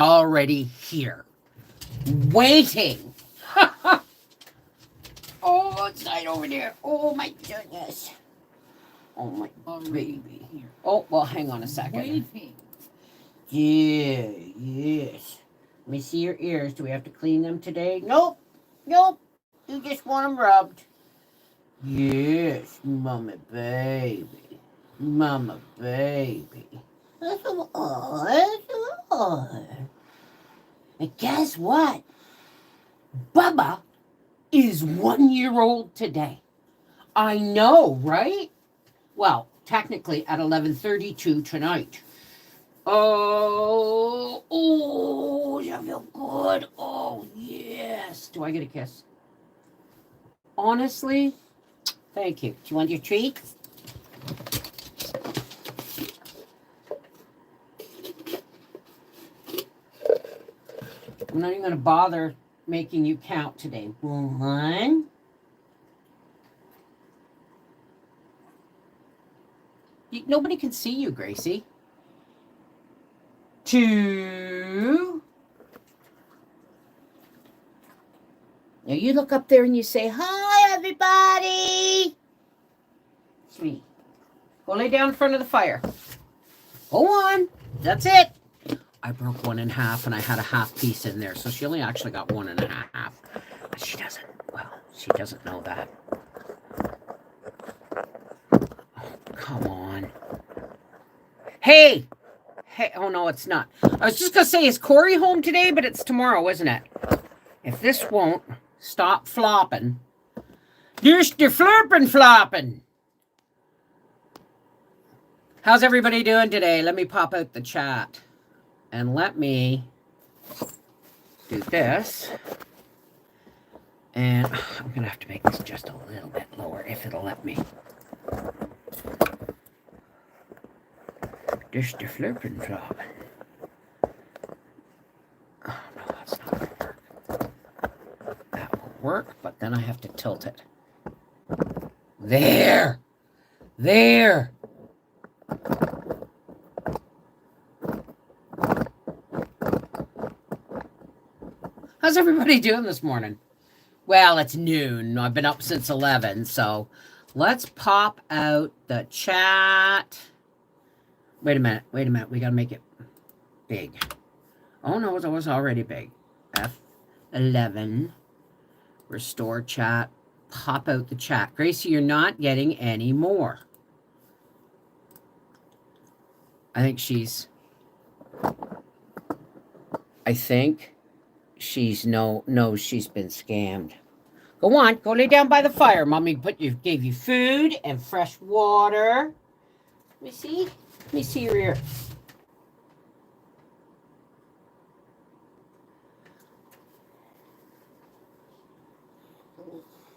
already here, waiting. Oh, it's night over there. Oh my goodness. Oh my baby. Here. Oh, well, hang on a second. Waiting. Yeah, yes. Let me see your ears. Do we have to clean them today? Nope. Nope. You just want them rubbed. Yes, mama baby. Mama baby. That's all. That's all. And guess what? Bubba is 1 year old today. I know, right? Well, technically at 11:32 tonight. Oh, does that feel good? Oh, yes. Do I get a kiss? Honestly, thank you. Do you want your treat? I'm not even going to bother making you count today. One. Nobody can see you, Gracie. Two. Now you look up there and you say, "Hi, everybody." 3. Go lay down in front of the fire. Go on. That's it. I broke one in half and I had a half piece in there. So she only actually got 1.5. But she doesn't know that. Oh, come on. Hey. Hey, oh no, it's not. I was just going to say, is Corey home today? But it's tomorrow, isn't it? If this won't stop flopping. There's the flirping flopping. How's everybody doing today? Let me pop out the chat. And let me do this. And I'm going to have to make this just a little bit lower if it'll let me. There's the flirping flopping. Oh, no, that's not going to work. That will work, but then I have to tilt it. There! There! How's everybody doing this morning? Well, it's noon. I've been up since 11, so let's pop out the chat. Wait a minute. We got to make it big. Oh, no, it was already big. F11. Restore chat. Pop out the chat. Gracie, you're not getting any more. I think she's knows she's been scammed. Go on, go lay down by the fire. Mommy gave you food and fresh water. Let me see. Let me see your ear.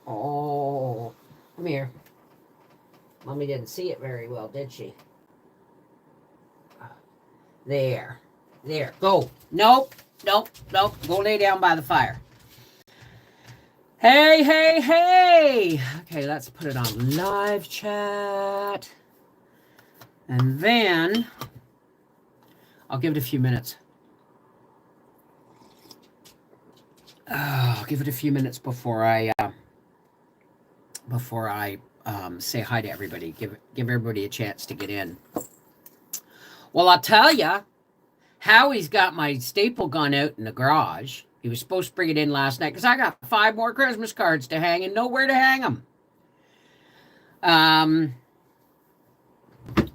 Oh, come here. Mommy didn't see it very well, did she? There. Go. Nope. Go lay down by the fire. Hey. Okay, let's put it on live chat. And then I'll give it a few minutes. I'll give it a few minutes before I say hi to everybody. Give everybody a chance to get in. Well, I'll tell you, Howie's got my staple gun out in the garage. He was supposed to bring it in last night because I got 5 more Christmas cards to hang and nowhere to hang them.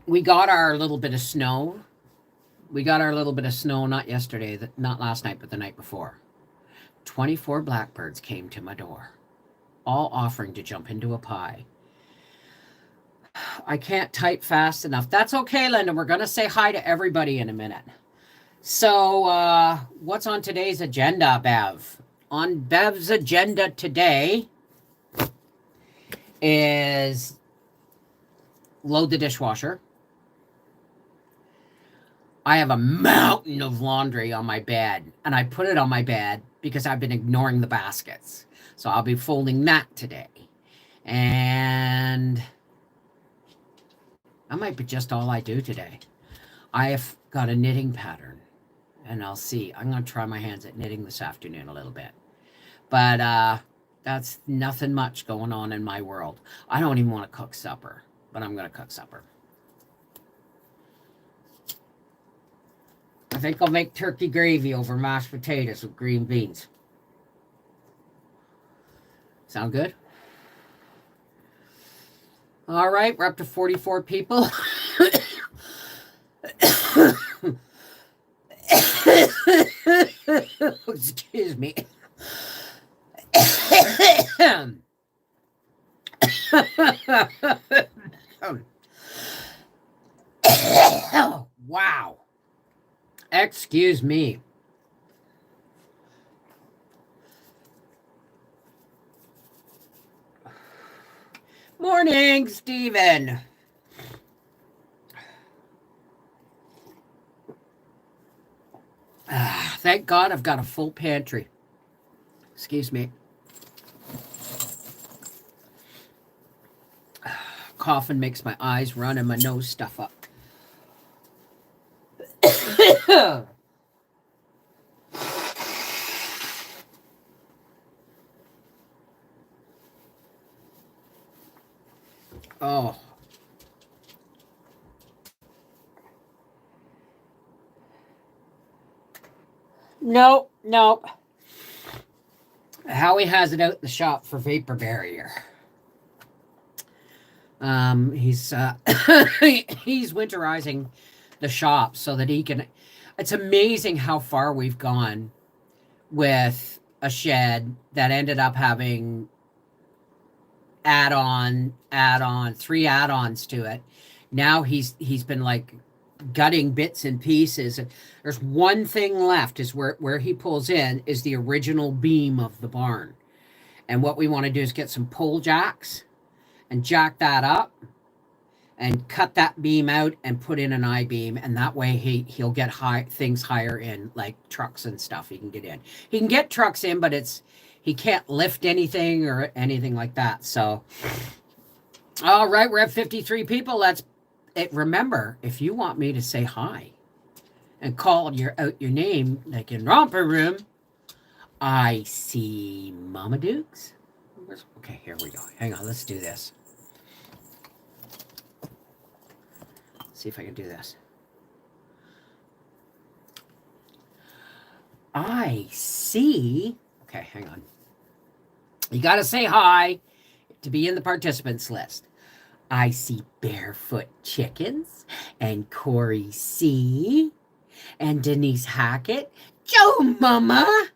We got our little bit of snow. Not yesterday, not last night, but the night before. 24 blackbirds came to my door, all offering to jump into a pie. I can't type fast enough. That's okay, Linda. We're going to say hi to everybody in a minute. So, what's on today's agenda, Bev? On Bev's agenda today is load the dishwasher. I have a mountain of laundry on my bed, and I put it on my bed because I've been ignoring the baskets. So I'll be folding that today. And that might be just all I do today. I have got a knitting pattern, and I'll see. I'm going to try my hands at knitting this afternoon a little bit. But that's nothing much going on in my world. I don't even want to cook supper, but I'm going to cook supper. I think I'll make turkey gravy over mashed potatoes with green beans. Sound good? All right, we're up to 44 people. Excuse me. Wow. Excuse me. Morning, Stephen. Thank God I've got a full pantry. Excuse me. Coughing makes my eyes run and my nose stuff up. Oh. Nope. Howie has it out in the shop for vapor barrier. He's he's winterizing the shop so that he can. It's amazing how far we've gone with a shed that ended up having three add-ons to it. Now he's been like gutting bits and pieces. There's one thing left, is where he pulls in is the original beam of the barn. And what we want to do is get some pole jacks and jack that up and cut that beam out and put in an I-beam, and that way he'll get things higher in, like trucks and stuff. He can get in. He can get trucks in, but he can't lift anything or anything like that. So, all right, we're at 53 people. That's it. Remember, if you want me to say hi and call out your name, like in Romper Room, I see Mama Dukes. Okay, here we go. Hang on, let's do this. See if I can do this. I see. Okay, hang on. You got to say hi to be in the participants list. I see Barefoot Chickens and Corey C. and Denise Hackett. Joe Mama.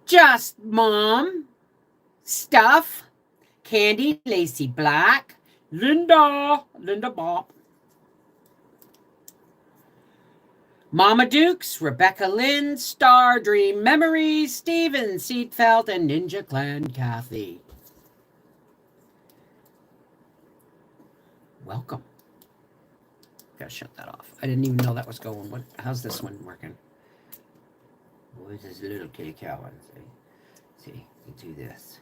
Just Mom. Stuff. Candy, Lacey Black. Linda Bob. Mama Dukes, Rebecca Lynn, Star Dream Memories, Steven Seatfeld, and Ninja Clan Kathy. Welcome. Gotta shut that off. I didn't even know that was going. How's this one working? Where's this little kitty cow one? See, you do this.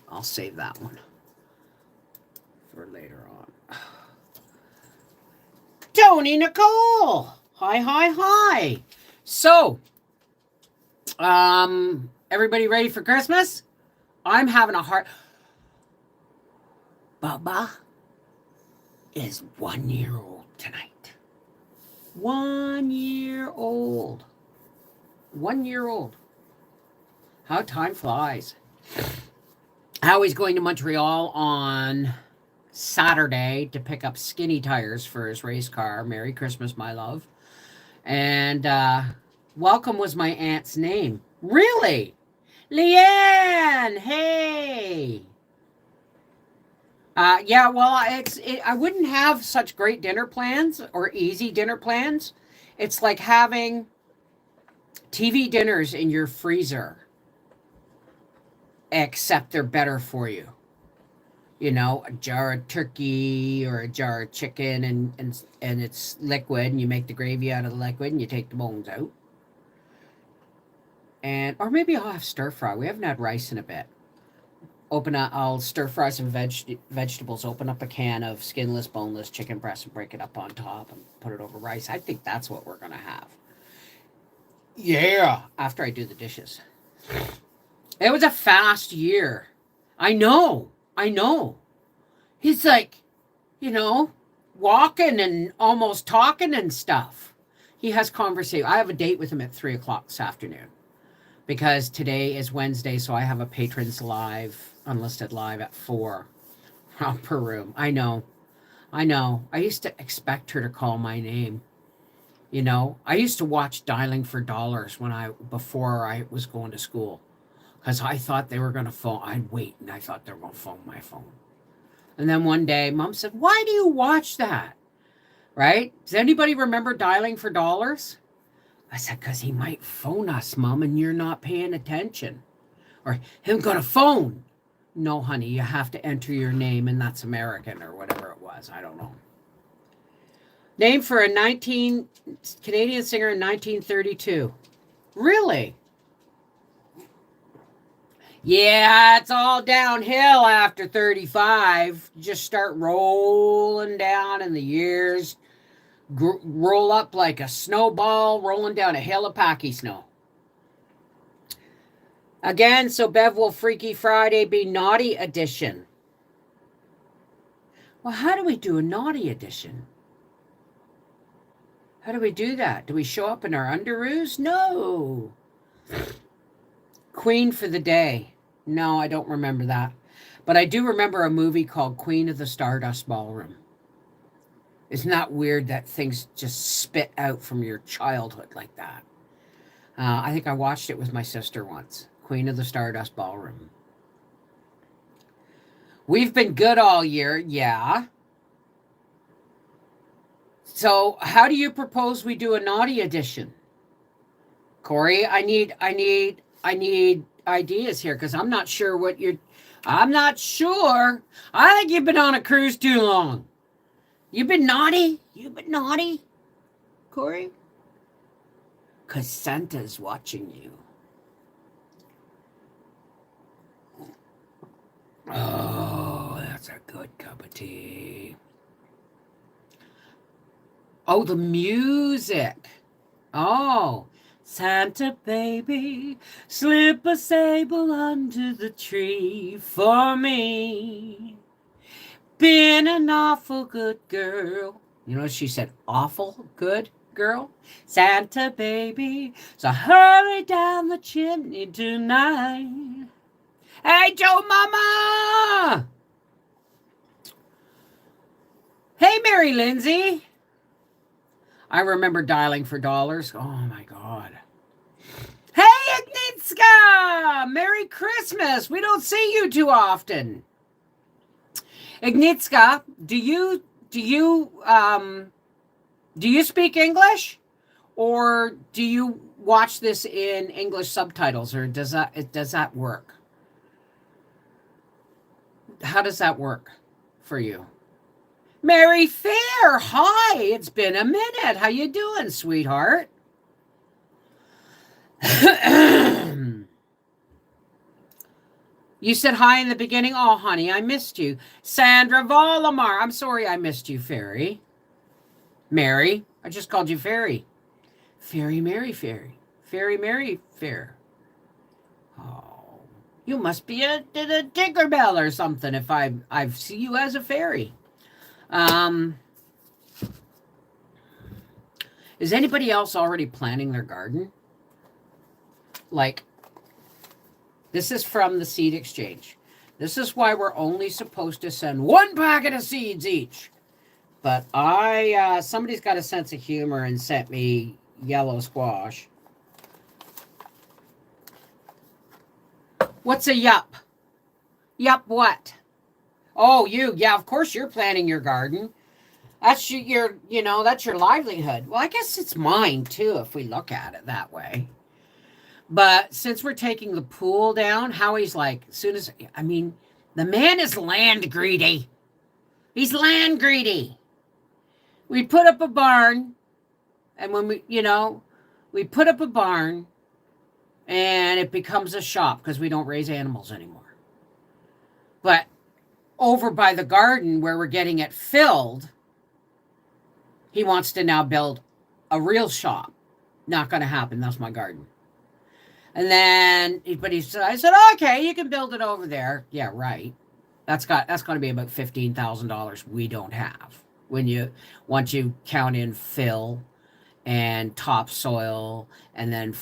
I'll save that one for later on. Tony Nicole! Hi. So, everybody ready for Christmas? I'm having a hard... Bubba is 1 year old tonight. 1 year old. 1 year old. How time flies. Howie's going to Montreal on Saturday to pick up skinny tires for his race car. Merry Christmas, my love. And welcome was my aunt's name. Really? Leanne, hey. Yeah, well, I wouldn't have such great dinner plans or easy dinner plans. It's like having TV dinners in your freezer, except they're better for you. You know, a jar of turkey or a jar of chicken, and it's liquid, and you make the gravy out of the liquid, and you take the bones out. Or maybe I'll have stir fry. We haven't had rice in a bit. I'll stir fry some vegetables, open up a can of skinless, boneless chicken breast and break it up on top and put it over rice. I think that's what we're going to have. Yeah, after I do the dishes. It was a fast year. I know. He's like, you know, walking and almost talking and stuff. He has conversation. I have a date with him at 3:00 this afternoon because today is Wednesday, so I have a patrons live, unlisted live at 4 per room. I know. I used to expect her to call my name. You know, I used to watch Dialing for Dollars before I was going to school because I thought they were going to phone. I'd wait and I thought they were going to phone my phone. And then one day, Mom said, "Why do you watch that?" Right? Does anybody remember Dialing for Dollars? I said, "Because he might phone us, Mom, and you're not paying attention." Or, "Him got a phone." "No, honey, you have to enter your name, and that's American," or whatever it was. I don't know. Name for a Canadian singer in 1932. Really? Yeah, it's all downhill after 35. You just start rolling down and the years roll up like a snowball rolling down a hill of packy snow. Again, so Bev, will Freaky Friday be naughty edition? Well, how do we do a naughty edition? How do we do that? Do we show up in our underoos? No. Queen for the Day. No, I don't remember that. But I do remember a movie called Queen of the Stardust Ballroom. Isn't that weird that things just spit out from your childhood like that? I think I watched it with my sister once. Queen of the Stardust Ballroom. We've been good all year. Yeah. So how do you propose we do a naughty edition? Corey, I need ideas here because I'm not sure what I'm not sure. I think you've been on a cruise too long. You've been naughty? Corey? Because Santa's watching you. Oh, that's a good cup of tea. Oh, the music. Oh, Santa baby, slip a sable under the tree for me. Been an awful good girl. You know, she said awful good girl. Santa baby, so hurry down the chimney tonight. Hey, Joe Mama! Hey, Mary Lindsay. I remember Dialing for Dollars. Oh, my God. Hey, Ignitska! Merry Christmas. We don't see you too often. Ignitska, do you speak English? Or do you watch this in English subtitles? Or does that work? How does that work for you? Mary Fair, hi, it's been a minute. How you doing, sweetheart? You said hi in the beginning. Oh, honey, I missed you. Sandra Volamar, I'm sorry I missed you, Fairy. Mary, I just called you Fairy. Fairy Mary Fairy. Fairy Mary Fair. Oh, you must be a Tinkerbell or something if I see you as a fairy. Is anybody else already planting their garden? Like, this is from the Seed Exchange. This is why we're only supposed to send 1 packet of seeds each. But somebody's got a sense of humor and sent me yellow squash. What's a yup? Yup what? Oh, yeah, of course you're planting your garden. That's that's your livelihood. Well, I guess it's mine too, if we look at it that way. But since we're taking the pool down, Howie's like, the man is land greedy. He's land greedy. We put up a barn, and when we put up a barn, and it becomes a shop because we don't raise animals anymore. But over by the garden where we're getting it filled, he wants to now build a real shop. Not going to happen. That's my garden. And then, I said, okay, you can build it over there. Yeah, right. That's going to be about $15,000 we don't have once you count in fill and topsoil and then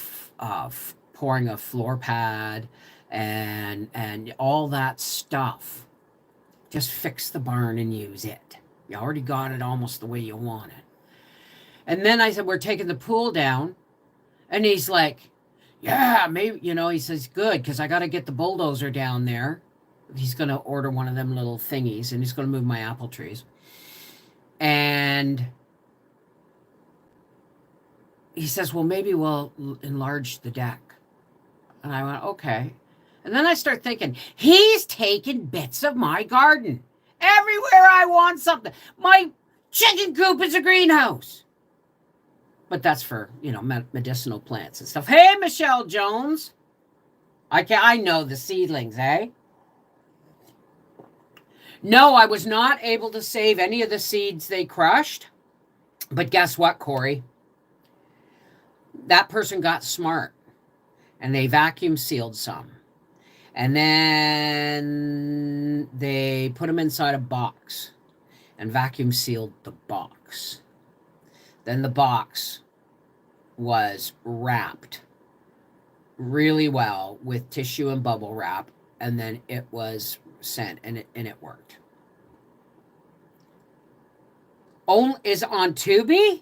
pouring a floor pad and all that stuff. Just fix the barn and use it. You already got it almost the way you want it. And then I said, we're taking the pool down. And he's like, yeah, maybe, he says, good, because I got to get the bulldozer down there. He's going to order one of them little thingies, and he's going to move my apple trees. And he says, well, maybe we'll enlarge the deck. And I went, okay. And then I start thinking, he's taking bits of my garden. Everywhere I want something. My chicken coop is a greenhouse. But that's for, medicinal plants and stuff. Hey, Michelle Jones. I know the seedlings, eh? No, I was not able to save any of the seeds they crushed. But guess what, Corey? That person got smart. And they vacuum sealed some. And then they put them inside a box. And vacuum sealed the box. Then the box was wrapped really well with tissue and bubble wrap, and then it was sent, and it worked. Is on Tubi?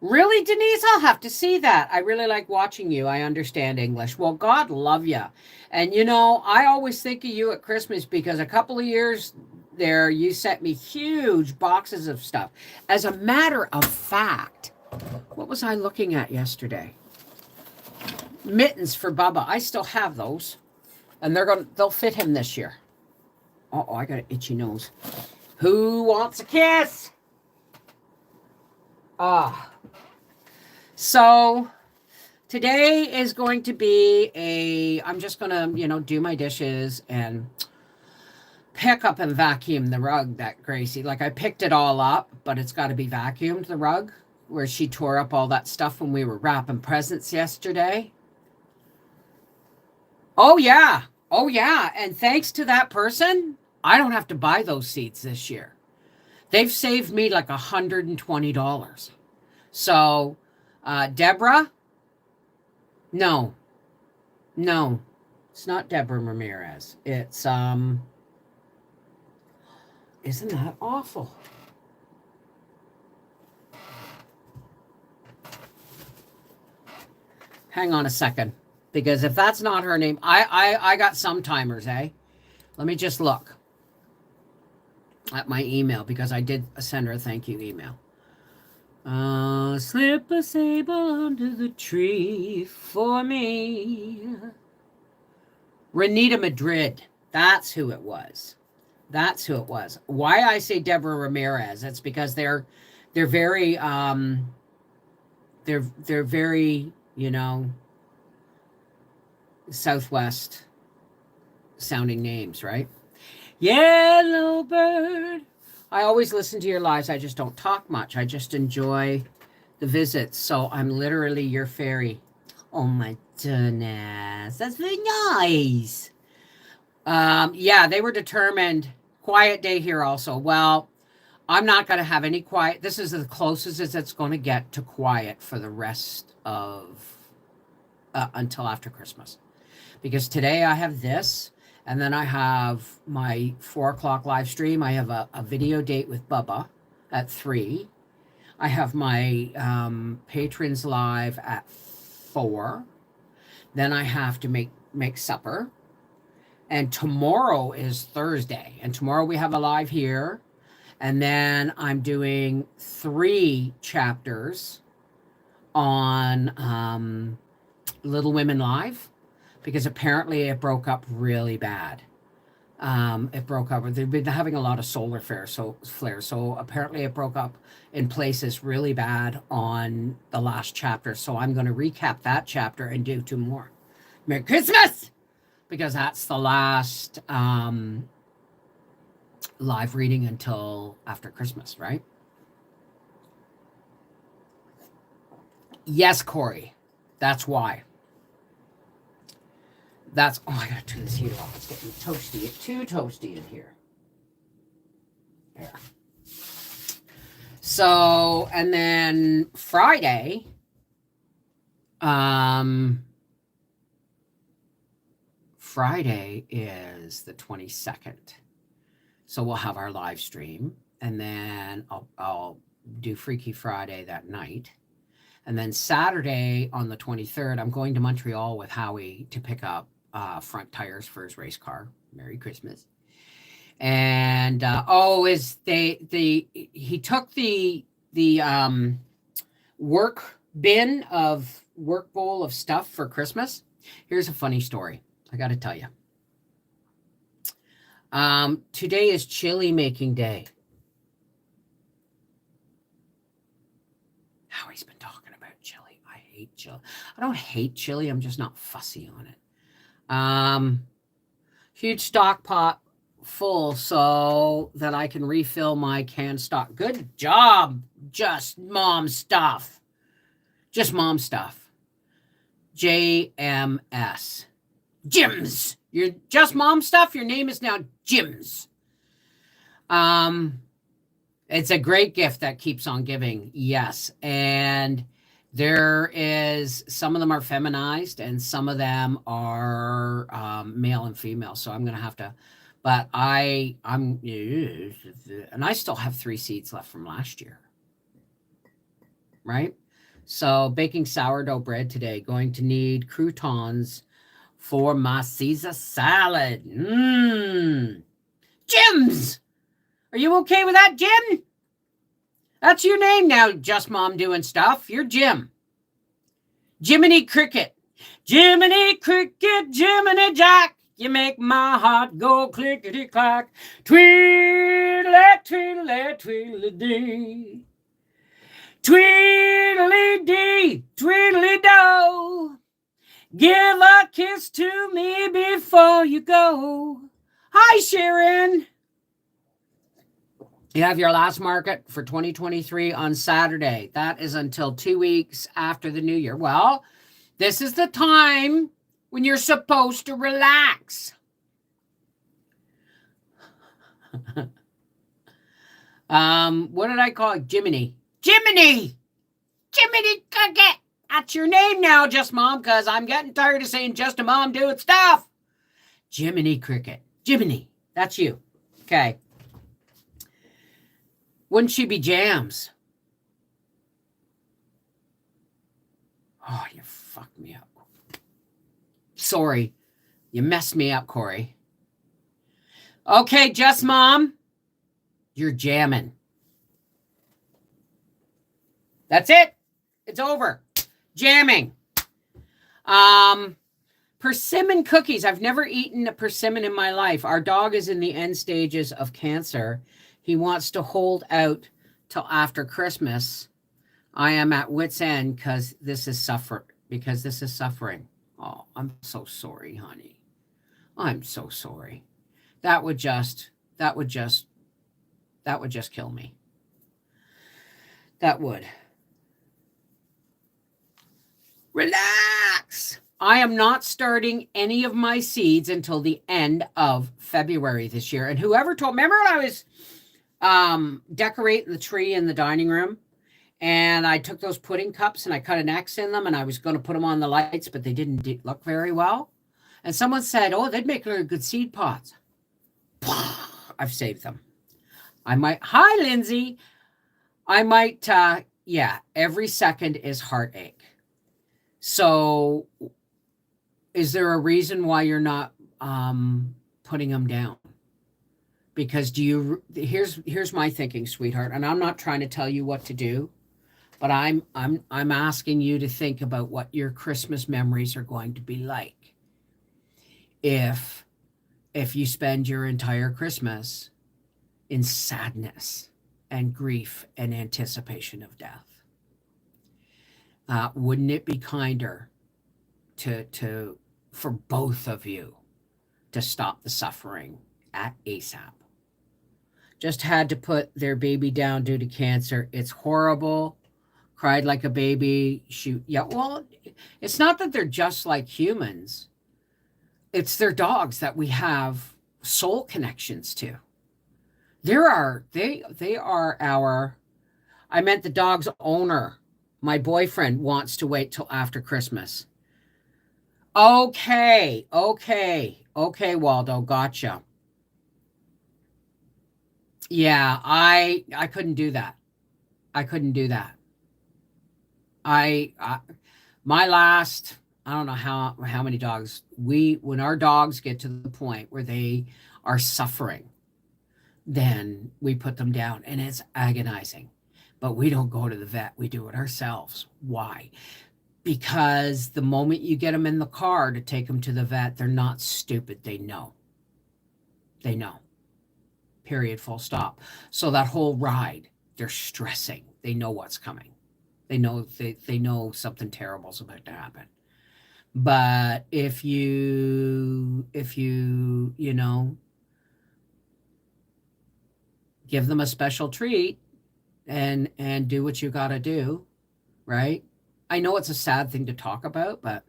Really, Denise? I'll have to see that. I really like watching you. I understand English. Well, God love you. And I always think of you at Christmas because a couple of years there, you sent me huge boxes of stuff. As a matter of fact, what was I looking at yesterday? Mittens for Bubba. I still have those. And they'll fit him this year. Uh-oh, I got an itchy nose. Who wants a kiss? So today is going to be I'm just going to, do my dishes and pick up and vacuum the rug that Gracie, I picked it all up, but it's got to be vacuumed, the rug, where she tore up all that stuff when we were wrapping presents yesterday. Oh, yeah. And thanks to that person, I don't have to buy those seeds this year. They've saved me like $120. So, Deborah? No, it's not Deborah Ramirez. It's, isn't that awful? Hang on a second, because if that's not her name, I got some timers, eh? Let me just look at my email, because I did send her a thank you email. Slip a sable under the tree for me. Renita Madrid. That's who it was. Why I say Deborah Ramirez, it's because they're very they're very, Southwest sounding names, right? Yellow bird. I always listen to your lives. I just don't talk much. I just enjoy the visits. So I'm literally your fairy. Oh my goodness. That's very nice. Yeah, they were determined. Quiet day here also. Well, I'm not going to have any quiet. This is the closest as it's going to get to quiet for the rest of until after Christmas. Because today I have this, and then I have my 4:00 live stream. I have a video date with Bubba at 3. I have my patrons live at 4. Then I have to make supper. And tomorrow is Thursday. And tomorrow we have a live here. And then I'm doing 3 chapters on Little Women Live, because apparently it broke up really bad. It broke up. They've been having a lot of solar flares. So apparently it broke up in places really bad on the last chapter. So I'm going to recap that chapter and do 2 more. Merry Christmas! Because that's the last live reading until after Christmas, right? Yes, Corey. That's why. That's, oh, I gotta turn this heater off. It's getting toasty. It's too toasty in here. There. So, and then Friday, Friday is the 22nd. So we'll have our live stream, and then I'll do Freaky Friday that night. And then Saturday on the 23rd, I'm going to Montreal with Howie to pick up front tires for his race car. Merry Christmas. And he took the work bin of work bowl of stuff for Christmas. Here's a funny story. I got to tell you. Today is chili making day. Howie's been talking about chili. I hate chili. I don't hate chili. I'm just not fussy on it. Huge stock pot full so that I can refill my canned stock. Good job. Just mom stuff. Just mom stuff. JMS. Jims. You're just mom stuff. Your name is now Jims. It's a great gift that keeps on giving. Yes. And there is, some of them are feminized and some of them are male and female. So I'm going to have to, but and I still have 3 seeds left from last year. Right? So baking sourdough bread today. Going to need croutons for my Caesar salad. Jims! Are you okay with that, Jim? That's your name now, just mom doing stuff. You're Jim. Jiminy Cricket. Jiminy Cricket, Jiminy Jack. You make my heart go clickety-clack. Tweedly, tweedly, tweedly-dee. Tweedly-dee, tweedly-do. Give a kiss to me before you go. Hi, Sharon. You have your last market for 2023 on Saturday. That is until 2 weeks after the new year. Well, this is the time when you're supposed to relax. What did I call it? Jiminy. Jiminy Cricket. That's your name now, just mom, because I'm getting tired of saying just a mom doing stuff. Jiminy Cricket. Jiminy. That's you. Okay. Wouldn't she be Jams? Oh, you fucked me up. Sorry. You messed me up, Corey. Okay, just mom. You're jamming. That's it. It's over. Jamming. Persimmon cookies. I've never eaten a persimmon in my life. Our dog is in the end stages of cancer. He wants to hold out till after Christmas. I am at wit's end because this is suffering. Oh, I'm so sorry, honey. I'm so sorry. That would just kill me. That would. Relax. I am not starting any of my seeds until the end of February this year. And whoever remember when I was decorating the tree in the dining room and I took those pudding cups and I cut an X in them and I was going to put them on the lights, but they didn't look very well. And someone said, oh, they'd make really good seed pots. I've saved them. Hi, Lindsay. I might, every second is heartache. So is there a reason why you're not putting them down? Because here's my thinking, sweetheart, and I'm not trying to tell you what to do, but I'm asking you to think about what your Christmas memories are going to be like if you spend your entire Christmas in sadness and grief and anticipation of death. Wouldn't it be kinder for both of you to stop the suffering at ASAP? just had to put their baby down due to cancer. It's horrible. Cried like a baby. Shoot. Yeah, well, it's not that they're just like humans. It's their dogs that we have soul connections to. They are our I meant the dog's owner. My boyfriend wants to wait till after Christmas. Okay, Waldo, gotcha. Yeah, I couldn't do that. I couldn't do that. I my last I don't know how many dogs we when our dogs get to the point where they are suffering, then we put them down and it's agonizing. But we don't go to the vet. We do it ourselves. Why? Because the moment you get them in the car to take them to the vet, they're not stupid. They know. They know. Period. Full stop. So that whole ride, they're stressing. They know what's coming. They know something terrible is about to happen. But if you know, give them a special treat and do what you got to do, right? I know it's a sad thing to talk about, but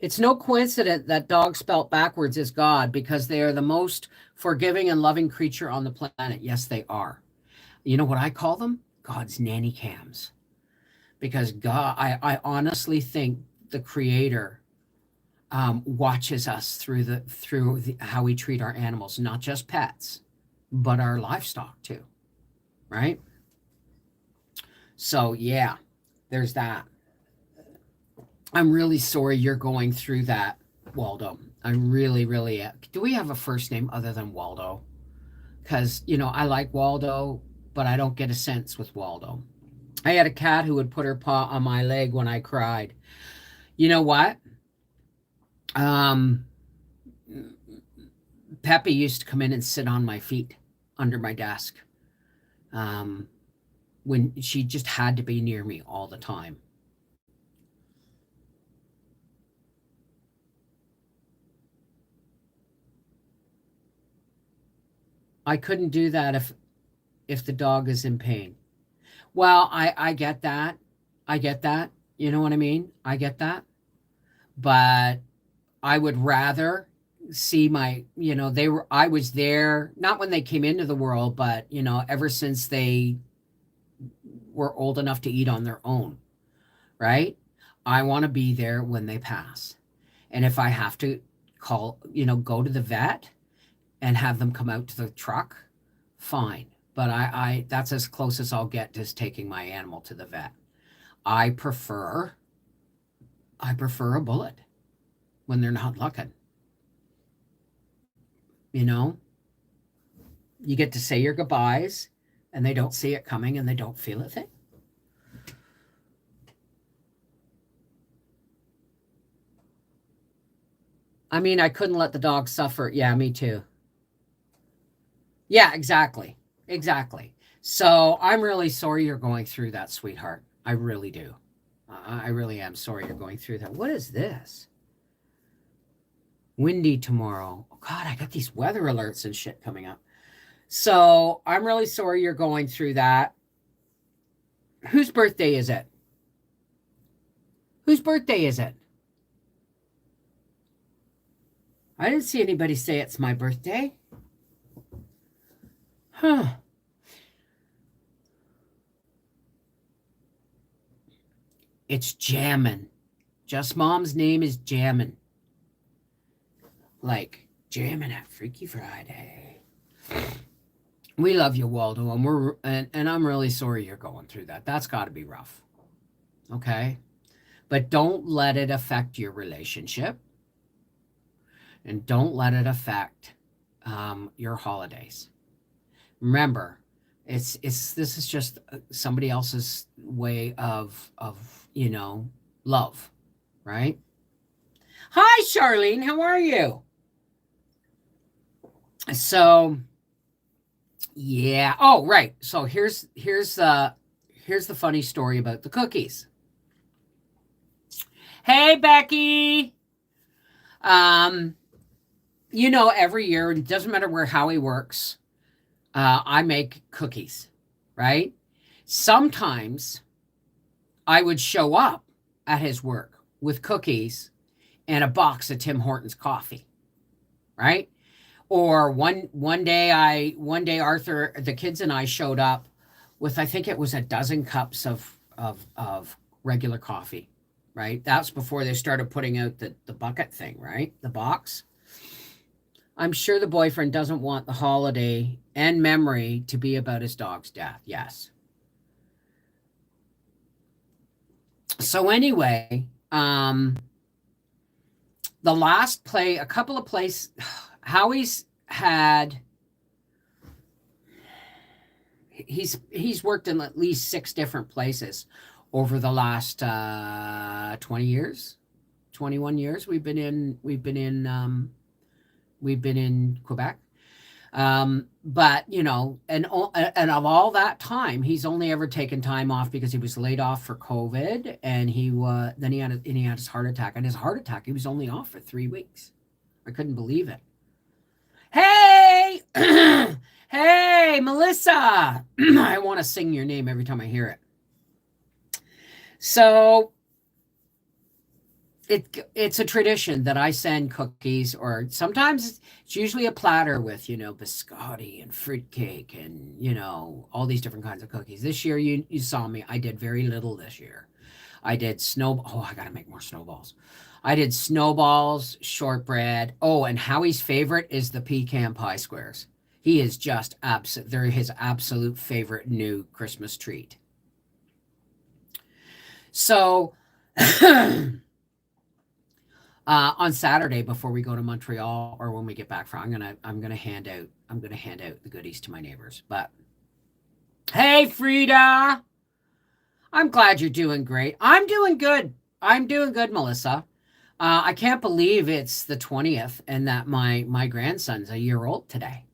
it's no coincidence that dog spelt backwards is God because they are the most forgiving and loving creature on the planet. Yes, they are. You know what I call them? God's nanny cams. Because God, I honestly think the Creator watches us through how we treat our animals, not just pets, but our livestock too, right? So yeah, there's that. I'm really sorry you're going through that, Waldo. I really, really am. Do we have a first name other than Waldo? Because, I like Waldo, but I don't get a sense with Waldo. I had a cat who would put her paw on my leg when I cried. You know what? Peppy used to come in and sit on my feet under my desk when she just had to be near me all the time. I couldn't do that if the dog is in pain. Well, I get that. I get that. You know what I mean? I get that. But I would rather see I was there, not when they came into the world, but, ever since they were old enough to eat on their own, right? I want to be there when they pass. And if I have to go to the vet and have them come out to the truck, fine. But I that's as close as I'll get to taking my animal to the vet. I prefer a bullet when they're not looking. You get to say your goodbyes and they don't see it coming and they don't feel a thing. I mean, I couldn't let the dog suffer. Yeah, me too. Yeah, exactly. Exactly. So I'm really sorry you're going through that, sweetheart. I really do. I really am sorry you're going through that. What is this? Windy tomorrow. Oh, God, I got these weather alerts and shit coming up. So I'm really sorry you're going through that. Whose birthday is it? Whose birthday is it? I didn't see anybody say it's my birthday. Huh. It's Jammin'. Just Mom's name is Jammin'. Like jamming at Freaky Friday. We love you, Waldo, and I'm really sorry you're going through that. That's got to be rough. Okay? But don't let it affect your relationship. And don't let it affect your holidays. Remember, this is just somebody else's way of love, right? Hi, Charlene. How are you? So, yeah. Oh, right. So here's the funny story about the cookies. Hey, Becky. Every year, it doesn't matter how he works. I make cookies, right? Sometimes I would show up at his work with cookies and a box of Tim Hortons coffee, right? Or one day Arthur, the kids and I showed up with, I think it was a dozen cups of regular coffee, right? That's before they started putting out the bucket thing, right? The box. I'm sure the boyfriend doesn't want the holiday and memory to be about his dog's death. Yes. So anyway, the last play, a couple of plays, Howie's had he's worked in at least 6 different places over the last 20 years, 21 years. We've been in Quebec. But you know, and of all that time, he's only ever taken time off because he was laid off for COVID, and then he had his heart attack. And his heart attack, he was only off for 3 weeks. I couldn't believe it. Hey, hey, Melissa. I want to sing your name every time I hear it. So it's a tradition that I send cookies, or sometimes it's usually a platter with, biscotti and fruitcake and, all these different kinds of cookies. This year, you saw me. I did very little this year. I did I got to make more snowballs. I did snowballs, shortbread. Oh, and Howie's favorite is the pecan pie squares. He is just they're his absolute favorite new Christmas treat. So on Saturday before we go to Montreal, or when we get back from, I'm gonna hand out the goodies to my neighbors. But hey, Frida, I'm glad you're doing great. I'm doing good, Melissa. I can't believe it's the 20th and that my grandson's a year old today,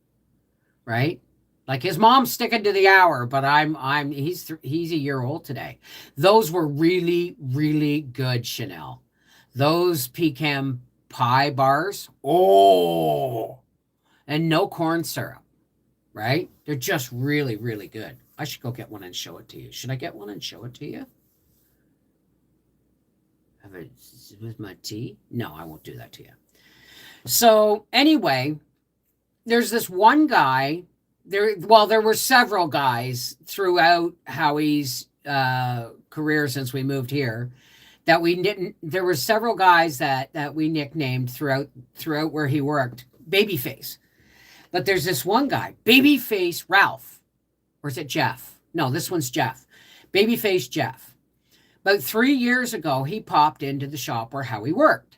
right? Like his mom's sticking to the hour, but he's a year old today. Those were really, really good, Chanel. Those pecan pie bars, oh, and no corn syrup, right? They're just really, really good. I should go get one and show it to you. Should I get one and show it to you? Have it with my tea? No, I won't do that to you. So anyway, there's this one guy. There were several guys throughout Howie's career since we moved here. That we didn't. There were several guys that we nicknamed throughout where he worked, Babyface. But there's this one guy, Babyface Ralph, or is it Jeff? No, this one's Jeff. Babyface Jeff. About 3 years ago, he popped into the shop where Howie worked,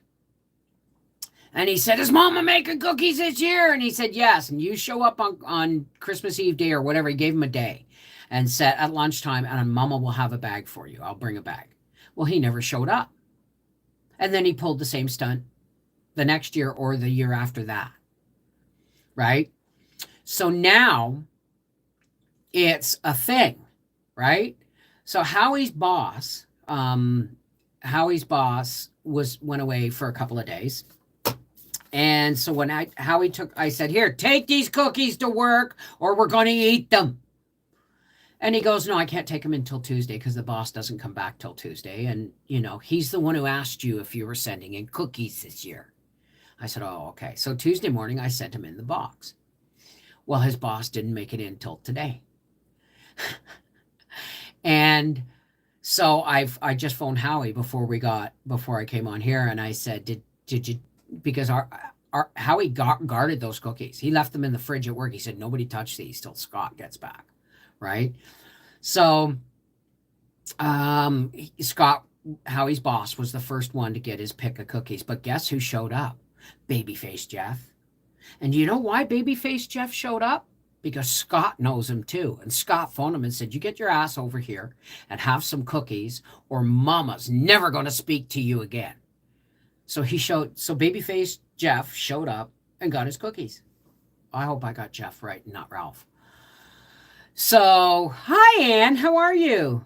and he said, "Is Mama making cookies this year?" And he said, "Yes." And you show up on Christmas Eve day or whatever. He gave him a day, and said at lunchtime, and Mama will have a bag for you. I'll bring a bag. Well, he never showed up. And then he pulled the same stunt the next year or the year after that. Right? So now it's a thing, right? So Howie's boss went away for a couple of days. And so when I said, "Here, take these cookies to work or we're going to eat them." And he goes, "No, I can't take him until Tuesday because the boss doesn't come back till Tuesday. And, he's the one who asked you if you were sending in cookies this year." I said, "Oh, okay." So Tuesday morning, I sent him in the box. Well, his boss didn't make it in till today. And so I just phoned Howie before I came on here. And I said, did you, because Howie guarded those cookies. He left them in the fridge at work. He said, "Nobody touch these till Scott gets back." Right? So Scott, Howie's boss, was the first one to get his pick of cookies. But guess who showed up? Babyface Jeff. And you know why Babyface Jeff showed up? Because Scott knows him too. And Scott phoned him and said, "You get your ass over here and have some cookies or Mama's never going to speak to you again." So Babyface Jeff showed up and got his cookies. I hope I got Jeff right and not Ralph. So, hi, Ann. How are you?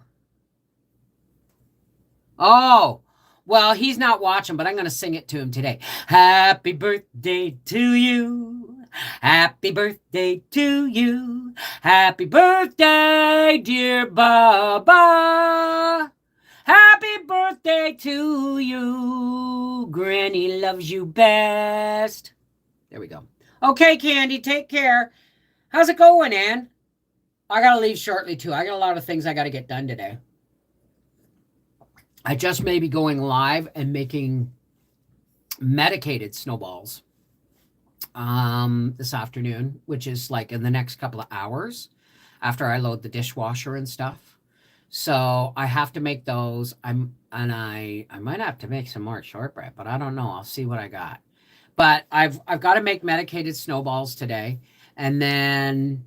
Oh, well, he's not watching, but I'm going to sing it to him today. Happy birthday to you. Happy birthday to you. Happy birthday, dear Bubba. Happy birthday to you. Granny loves you best. There we go. Okay, Candy, take care. How's it going, Ann? I gotta leave shortly too. I got a lot of things I gotta get done today. I just may be going live and making medicated snowballs this afternoon, which is like in the next couple of hours after I load the dishwasher and stuff. So I have to make those. I might have to make some more shortbread, but I don't know. I'll see what I got. But I've got to make medicated snowballs today, and then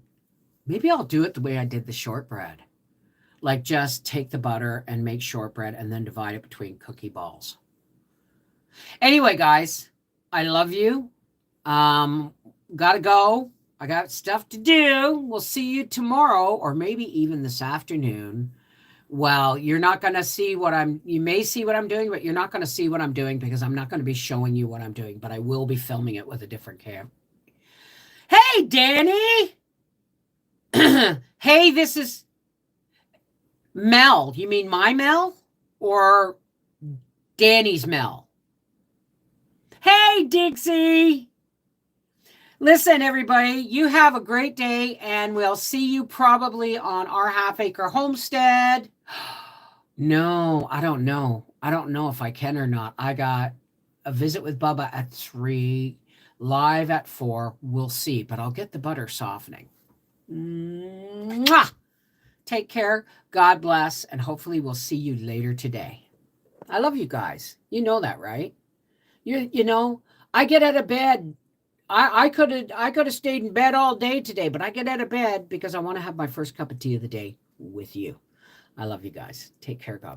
maybe I'll do it the way I did the shortbread. Like just take the butter and make shortbread and then divide it between cookie balls. Anyway, guys, I love you. Gotta go. I got stuff to do. We'll see you tomorrow or maybe even this afternoon. Well, you're not going to see you may see what I'm doing, but you're not going to see what I'm doing because I'm not going to be showing you what I'm doing, but I will be filming it with a different cam. Hey, Danny. Hey, this is Mel. You mean my Mel or Danny's Mel? Hey, Dixie. Listen, everybody, you have a great day, and we'll see you probably on our half-acre homestead. No, I don't know. I don't know if I can or not. I got a visit with Bubba at 3, live at 4. We'll see, but I'll get the butter softening. Mwah! Take care. God bless, and hopefully we'll see you later today. I love you guys. You know that, right? You know, I get out of bed. I could have stayed in bed all day today, but I get out of bed because I want to have my first cup of tea of the day with you. I love you guys. Take care, God.